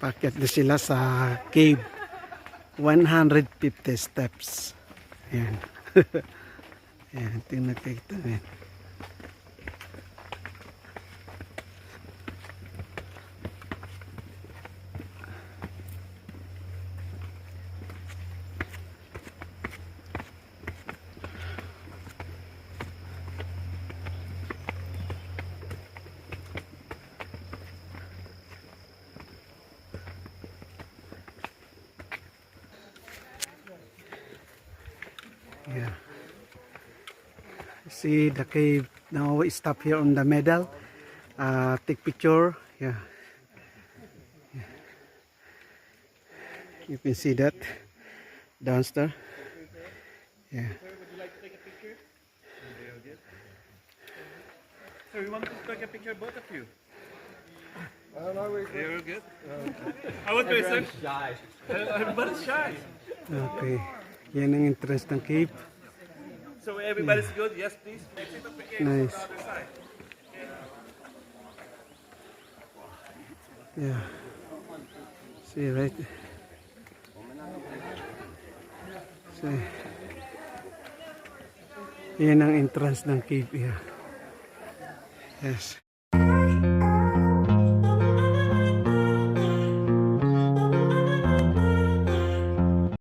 Paakyat na sila sa cave. 150 steps. Ayan. Ayan, tingnan kayo ito. Ayan. Yeah. See the cave. Now we stop here on the middle. Take picture. Yeah. You can see that downstairs. Yeah. Would you like to take a picture? So we want to take a picture, both of you. You're good. I would be shy. Everybody's shy. Okay. Yan ang entrance ng cave. So everybody's good. Yes, please. Nice. Other side. Yeah. See, right? See. Yan ang entrance ng cave. Yeah. Yes.